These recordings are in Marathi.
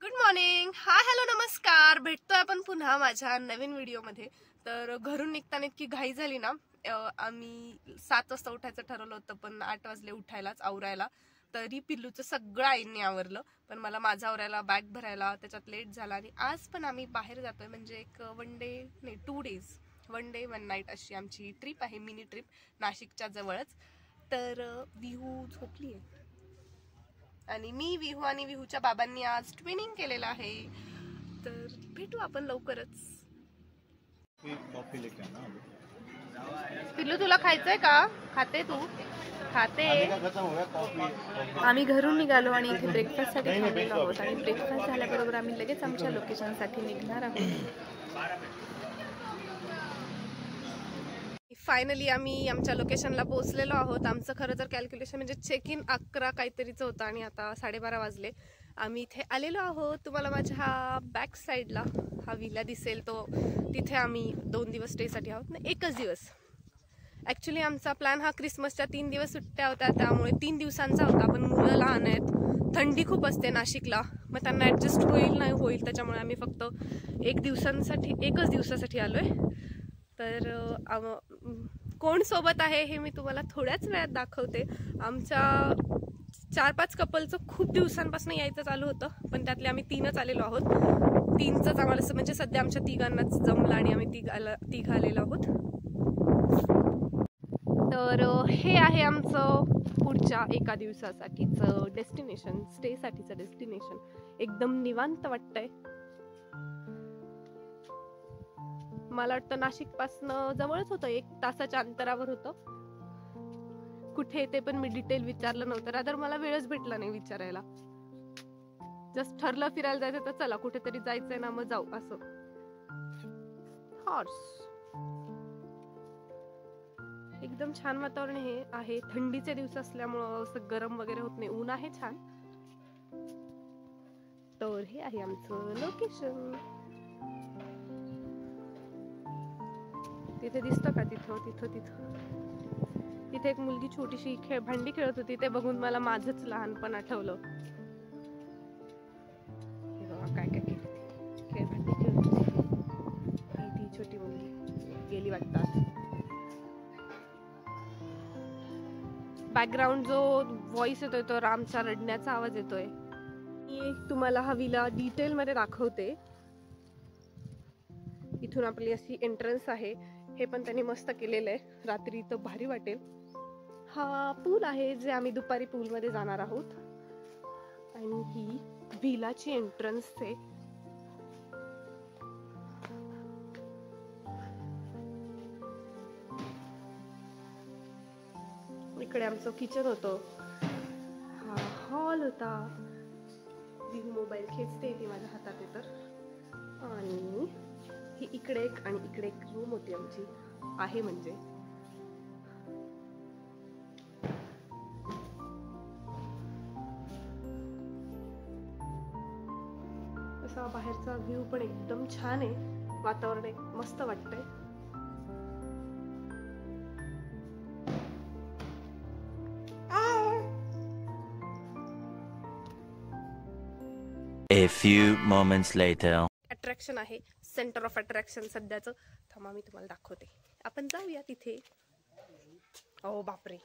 गुड मॉर्निंग, हाय, हॅलो, नमस्कार. भेटतोय आपण पुन्हा माझ्या नवीन व्हिडिओमध्ये. तर घरून निघताना इतकी घाई झाली ना, आम्ही 7 वाजता उठायचं ठरवलं होतं, पण 8 वाजले उठायलाच, आवरायला. तरी पिल्लूचं सगळं आईंनी आवरलं, पण मला माझं आवरायला, बॅग भरायला त्याच्यात लेट झाला. आणि आज पण आम्ही बाहेर जातोय, म्हणजे एक 1 डे नाही 2 डेज 1 डे 1 नाईट अशी आमची ट्रिप आहे, मिनी ट्रिप, नाशिकच्या जवळच. तर विहू झोपली आहे आणि मी, विहू आणि विहूच्या बाबांनी आज ट्विनिंग केलेलं आहे. तर भेटू आपण लवकरच. पिल्लू, तुला खायचंय का? खाते तू? खाते. आम्ही घरून निघालो आणि इथे ब्रेकफास्ट साठी थांबलेलो आहोत आणि ब्रेकफास्ट झाल्याबरोबर आम्ही लगेच आमच्या लोकेशन साठी निघणार आहोत. फायनली आम्ही आमच्या लोकेशनला पोहोचलेलो आहोत. आमचं खरं तर कॅल्क्युलेशन म्हणजे चेक इन 11 काहीतरीच होतं आणि आता 12:30 वाजले. आम्ही इथे आलेलो आहोत. तुम्हाला माझ्या बॅक साईडला हा विला दिसेल, तो तिथे आम्ही 2 दिवस स्टेसाठी आहोत ना, 1च दिवस. ॲक्च्युली आमचा प्लॅन हा क्रिसमसच्या 3 दिवस सुट्ट्या होत्या, त्यामुळे 3 दिवसांचा होता. पण मुलं लहान आहेत, थंडी खूप असते नाशिकला, मग त्यांना ॲडजस्ट होईल नाही होईल, त्याच्यामुळे आम्ही फक्त 1च दिवसासाठी आलोय. तर कोण सोबत आहे हे मी तुम्हाला थोड्याच वेळात दाखवते. आमच्या 4-5 कपलचं खूप दिवसांपासून यायचं चालू होतं, पण त्यातले आम्ही 3च आलेलो आहोत. 3चंच आम्हाला म्हणजे सध्या आमच्या तिघांनाच जमलं आणि आम्ही तिघ आलेलो आहोत. तर हे आहे आमचं पुढच्या 1 दिवसासाठीचं डेस्टिनेशन, स्टेसाठीचं डेस्टिनेशन. एकदम निवांत वाटतंय. मला वाटतं नाशिक पासनं जवळच होतं, 1 तासाच्या अंतरावर होतं. कुठे ते पण मी डिटेल विचारलं नव्हतं, रादर मला वेळच भेटला नाही विचारायला. जस्ट ठरलं फिरायला जायचं तर चला कुठेतरी जायचंय ना, मग जाऊ असं. हॉर्स एकदम छान वातावरण हे आहे. थंडीचे दिवस असल्यामुळं असं गरम वगैरे होत नाही, ऊन आहे छान. तर हे आहे आमचं लोकेशन. तिथे दिसतं का? तिथं तिथे एक मुलगी छोटीशी भांडी खेळत होती, ते बघून मला माझंच लहानपण आठवलं. हे बघा काय केली, भांडी खेळत होती ती छोटी मुलगी, गेली वाटतं. बॅकग्राऊंड जो व्हॉइस येतोय तो रामचा रडण्याचा आवाज येतोय. मी तुम्हाला हा विला डिटेल मध्ये दाखवते. इथून आपली अशी एंट्रन्स आहे. हे पण त्यांनी मस्त केलेलं आहे, रात्री इथं भारी वाटेल. हा पूल आहे, जे आम्ही दुपारी पूल मध्ये जाणार आहोत. आणि ही विलाची एंट्रन्स आहे. इकडे आमचं किचन होतं, हा हॉल होता. मोबाईल खेचते ती माझ्या हातात आहे तर. आणि ही इकडे एक आणि इकडे एक रूम होती आमची, आहे म्हणजे. असा बाहेरचा व्ह्यू पण एकदम छान आहे, वातावरण एक मस्त वाटतंय. A few moments later. Attraction आहे, सेंटर ऑफ अट्रॅक्शन सध्याचं. थांबा मी तुम्हाला दाखवते, आपण जाऊया तिथे. ओ बापरे,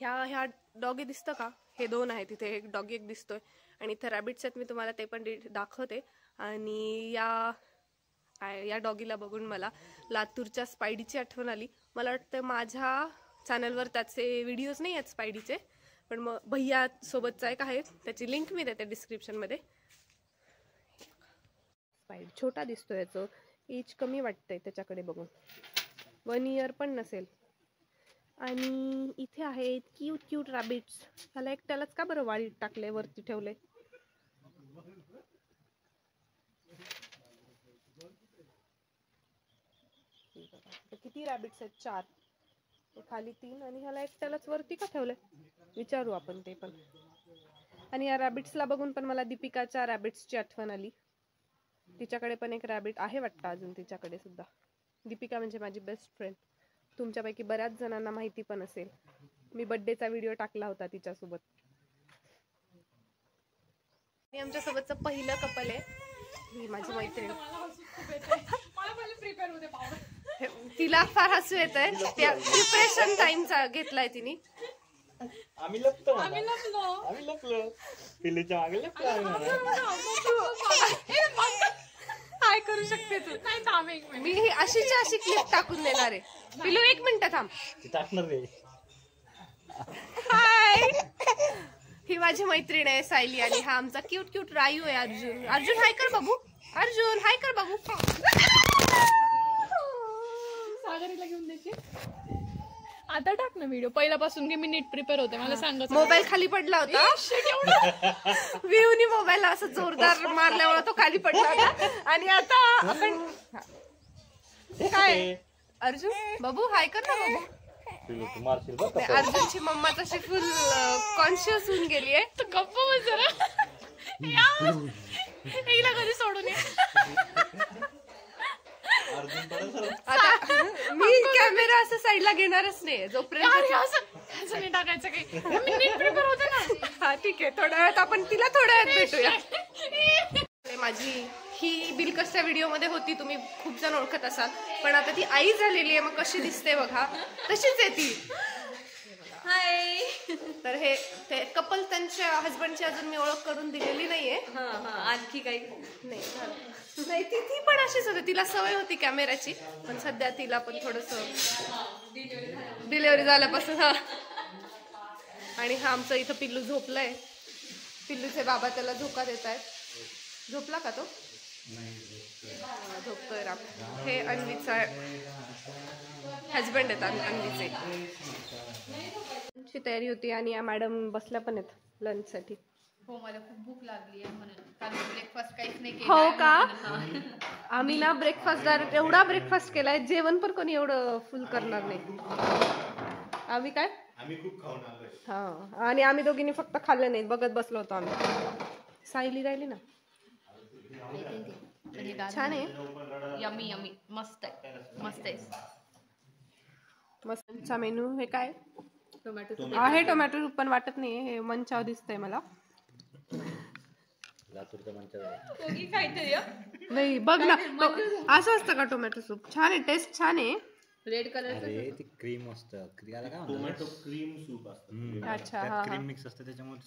ह्या डॉगी दिसतं का? हे 2 आहे तिथे, एक डॉगी एक दिसतोय आणि इथे रॅबिट्स आहेत, मी तुम्हाला ते पण दाखवते. आणि या डॉगीला बघून मला लातूरच्या स्पायडीची आठवण आली. मला वाटतं माझ्या चॅनलवर त्याचे व्हिडिओज नाही आहेत स्पायडीचे, पण मग भैया सोबतचा एक आहे, त्याची लिंक मी देते डिस्क्रिप्शनमध्ये. स्पायडी छोटा दिसतोय, याचं एज कमी वाटतंय त्याच्याकडे बघून, 1 इयर पण नसेल. आणि इथे आहेत क्यूट रॅबिट्स. ह्याला एकट्यालाच का बरं वाळीत टाकले, वरती ठेवले? किती रॅबिट्स आहेत? 4. खाली 3 आणि ह्याला एकट्यालाच वरती का ठेवले, विचारू आपण ते पण. आणि या रॅबिट्सला बघून पण मला दीपिकाच्या रॅबिट्सची आठवण आली. तिच्याकडे पण एक रॅबिट आहे वाटतं अजून तिच्याकडे सुद्धा. दीपिका म्हणजे माझी बेस्ट फ्रेंड, तुमच्यापैकी बऱ्याच जणांना माहिती पण असेल, मी बर्थडेचा व्हिडिओ टाकला होता तिच्यासोबत. आणि आमच्या सोबतचं पहिलं कपल आहे, ही माझी मैत्रीण. तिला फार हसू येत आहे. प्रिपरेशन टाइमचा घेतलाय तिने. आम्ही लपलो पिल्लूच्या मागे काय करू शकते तू? मी ही अशीच्या अशी क्लिप टाकून देणार आहे. पिलू 1 मिनिट थांब. टाकणार रे. हाय, ही माझी मैत्रीण आहे सायली आणि हा आमचा क्यूट क्यूट रायू आहे अर्जुन. अर्जुन हाय कर बाबू. अर्जुन हाय कर बाबू. सागरीला घेऊन द्यायची. आता टाक ना व्हिडिओ. पहिल्यापासून की मी नीट प्रिपेअर होते. मला सांगत मोबाईल खाली पडला होता. व्ह्यूनी मोबाईल असं जोरदार मारल्यामुळे तो खाली पडला होता. आणि आता आपण काय अर्जुन बाबू हाय कर ना बाबू. अर्जुनची मम्मा तशी फुल कॉन्शियस होऊन गेली आहे. तर गप्प बस जरा. हिला कधी सोडून ये. आता मी कॅमेरा असं साईडला घेणारच नाही जोपर्यंत असं नाही टाकायचं काही. मी नीट प्रिपेअर होते ना. हा ठीक आहे, थोड्या वेळात आपण तिला थोड्या वेळात भेटूया. माझी ही बिलकसच्या व्हिडिओ मध्ये होती, तुम्ही खूप जण ओळखत असाल. पण आता ती आई झालेली आहे, मग कशी दिसते बघा, तशीच आहे ती. हाय. तर हे ते कपल त्यांच्या हसबंडची अजून मी ओळख करून दिलेली नाहीये. आणखी काही नाही ती पण अशीच होती. तिला सवय होती कॅमेराची, पण सध्या तिला पण थोडस डिलिव्हरी झाल्यापासून. हा. आणि हा आमचं इथं पिल्लू झोपलंय. पिल्लूचे बाबा त्याला झोका देत आहेत. झोपला का तो? झोपतोय राम. हे अन्वीचा हजबंड आहेत अन्वीचे. तयारी होती आणि या मॅडम बसल्या पण आहेत लंच साठी. हो, मला खूप भूक लागली आहे म्हणून. कारण ब्रेकफास्ट काहीच नाही केलं. हो का? आम्ही ना ब्रेकफास्ट एवढा ब्रेकफास्ट केलाय, जेवण पण कोणी एवढं फुल करणार नाही. आम्ही काय खूप खाऊन आलोय. हा, आणि आम्ही दोघींनी फक्त खाल्लं नाही, बघत बसलो होतो आम्ही. सायली राहिली ना. छान आहे. Yummy yummy. मस्त आहे, मस्त आहे. मस्तचा मेनू. हे काय टोमॅटो आहे? टोमॅटो सूप पण वाटत नाही, हे मंचाव दिसतंय मला. नाही बघ ना, असं असतं का टोमॅटो सूप? छान आहे, टेस्ट छान आहे. रेड कलर ती क्रीम असतं. क्रियाला काय म्हणतात? टोमॅटो क्रीम सूप असतं. अच्छा, हा. क्रीम मिक्स असतं त्याच्यामुळे.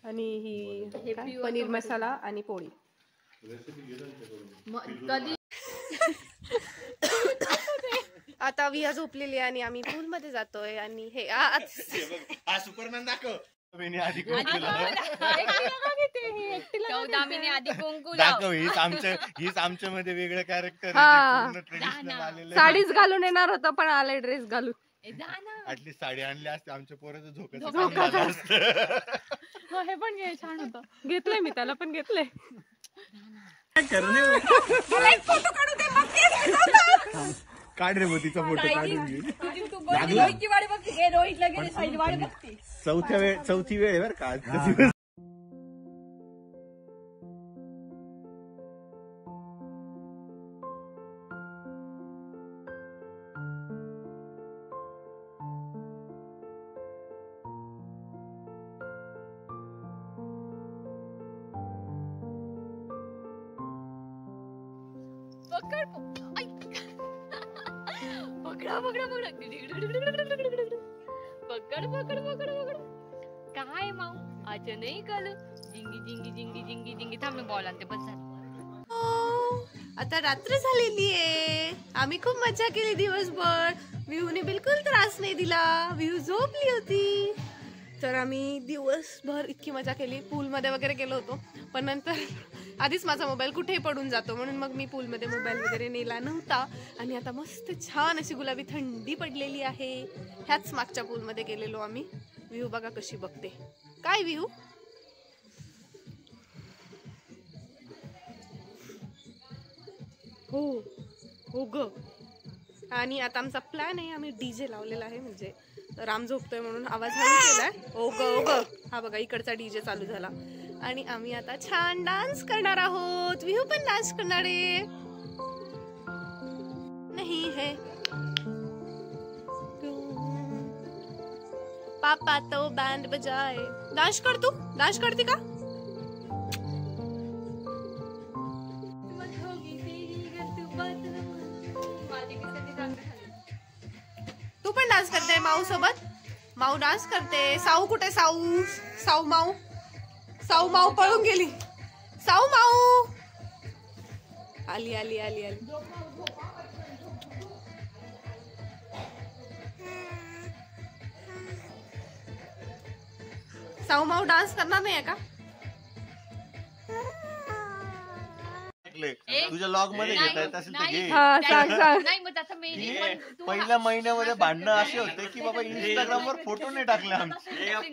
आणि ही पनीर मसाला आणि पोळी. कधी आता विहा झोपलेली आणि आम्ही पूल मध्ये जातोय. आणि हे सुपरमॅन दाखव. आधी कुंकू दाखव. हीच आमच्या मध्ये वेगळं कॅरेक्टर. साडीच घालून येणार होतं, पण आले ड्रेस घालून. ऍटलीस्ट साडी आणली असते. आमच्या पोराचं झोकं. हे पण घे, छान होतं. घेतलंय मी, त्याला पण घेतलंय. काढ रे मोतीचा फोटो काढून घे. चौथी वेळ बर का. काय माऊ आज नाही कल. जिंगी जिंगी जिंगी जिंगी जिंगी. थांब, बॉल आणते बस. आता रात्र झालेली आहे. आम्ही खूप मजा केली दिवसभर. विहूने बिलकुल त्रास नाही दिला. विहू झोपली होती. तर आम्ही दिवसभर इतकी मजा केली. पूलमध्ये वगैरे गेलो होतो, पण नंतर आधीच माझा मोबाईल कुठेही पडून जातो, म्हणून मग मी पूलमध्ये मोबाईल वगैरे नेला नव्हता. आणि आता मस्त छान अशी गुलाबी थंडी पडलेली आहे. ह्याच मागच्या पूलमध्ये गेलेलो आम्ही. विहू बघा कशी बघते. काय विहू? हो हो ग. आणि आता आमचा प्लॅन आहे, आम्ही डीजे लावलेला आहे. म्हणजे राम झोपतोय म्हणून आवाज हळू केलाय. ओ ग ओ ग. हा बघा, इकडचा डीजे चालू झाला. आणि आम्ही आता छान डान्स करणार आहोत. विहू पण डान्स करणार आहे. नहीं है पापा तो बैंड बजाए. डान्स कर तू. डान्स करती का? माऊ सोबत. माऊ डान्स करते. साऊ कुठे? साऊ साऊ माऊ साऊ माऊ पळून गेली. साऊ माऊ आली आली आली आली. साऊ माऊ डान्स करणार नाही का? तुझ्या लॉग मध्ये घेता येत असेल तर घे. हा सांग सांग. नाही मग त्याचा मेन पहिल्या महिन्यामध्ये भांडणं असे होते की बाबा इंस्टाग्रामवर फोटो नाही टाकले आमचे.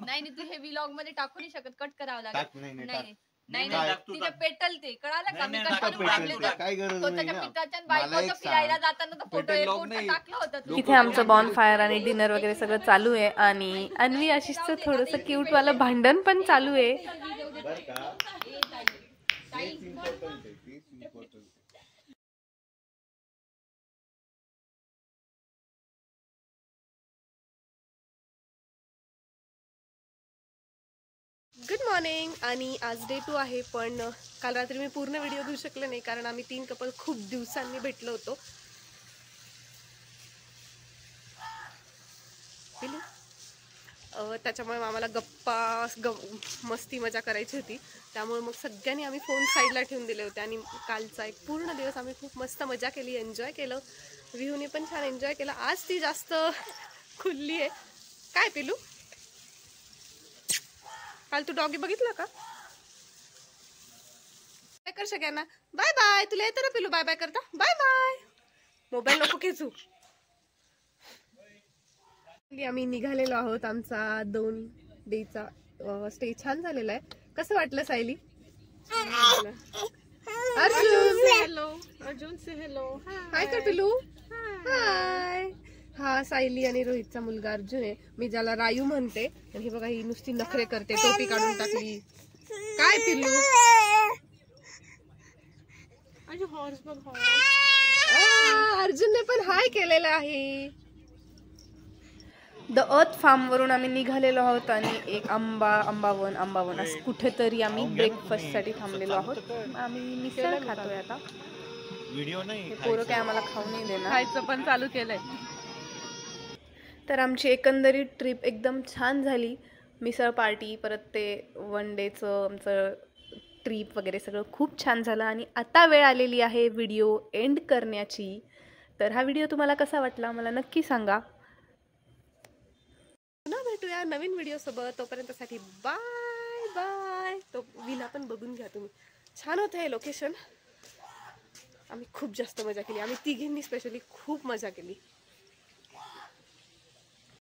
नाही तू हे व्लॉग मध्ये टाकू नाही शकत, कट करावं लागेल. नाही नाही काय? तिथे पेटल ते कळालं का? मी टाका कशाला पेटल टाकले तुला, काय गरज नाही स्वतःच्या ना. पिताच्या आणि मला बायकोचं एक सांग. फिरायला जाताना तो फोटो पेटल लॉग नाही. टाकलं होतं तू. इथे आमचं बॉन फायर आणि डिनर वगैरे सगळं चालू आहे आणि अन्वी आशिषचं थोडंसं क्यूट वालं भांडण पण चालू आहे. बरं का? तेच important आहे, तेच important आहे. Good morning. आणि आज डे 2 आहे, पण काल रात्री मी पूर्ण व्हिडिओ घेऊ शकले नाही कारण आम्ही 3 कपल खूप दिवसांनी भेटलो होतो. त्याच्यामुळे आम्हाला मस्ती मजा करायची होती. त्यामुळे मग सगळ्यांनी आम्ही फोन साईडला ठेवून दिले होते आणि कालचा एक पूर्ण दिवस आम्ही खूप मस्त मजा केली, एन्जॉय केलं. विहूने पण छान एन्जॉय केलं. आज ती जास्त खुलली आहे. काय पिलू? काल तू डॉगी बघितला का? काय कर सगळ्यांना बाय बाय. तुला येतं ना पिलू बाय बाय करता? Bye bye. मोबाईल नको खेचू. आम्ही निघालेलो आहोत. आमचा 2 डेचा स्टे छान झालेला आहे. कसं वाटलं सायली? अर्जुन हॅलो अर्जुन से हॅलो. हाय कर पिलू. हाय. हा सायली आणि रोहितचा मुलगा अर्जुन आहे. मी ज्याला रायू म्हणते. आणि हे बघा ही नुसती नखरे करते, टोपी काढून टाकली. काय पिल्लू? हॉर्स बघ. अर्जुनने पण हाय केलेलं आहे. द अर्थ फार्म वरून आम्ही निघालेलो आहोत आणि एक आंबावन असं कुठेतरी आम्ही ब्रेकफास्ट साठी थांबलेलो आहोत. आम्ही मिसळ खातोय आता. व्हिडिओ नाही पोरं काय आम्हाला खाऊ नाही देणार. खायचं पण चालू केलंय. तर आमची एकंदरीत ट्रिप एकदम छान झाली. मिसळ पार्टी, परत ते 1 डेचं आमचं ट्रिप वगैरे सगळं खूप छान झालं. आणि आता वेळ आलेली आहे व्हिडिओ एंड करण्याची. तर हा व्हिडिओ तुम्हाला कसा वाटला मला नक्की सांगा. पुन्हा भेटूया नवीन व्हिडिओ सोबत. तोपर्यंतसाठी बाय बाय. तो विला पण बघून घ्या तुम्ही. छान होतं हे लोकेशन. आम्ही खूप जास्त मजा केली. आम्ही तिघींनी स्पेशली खूप मजा केली.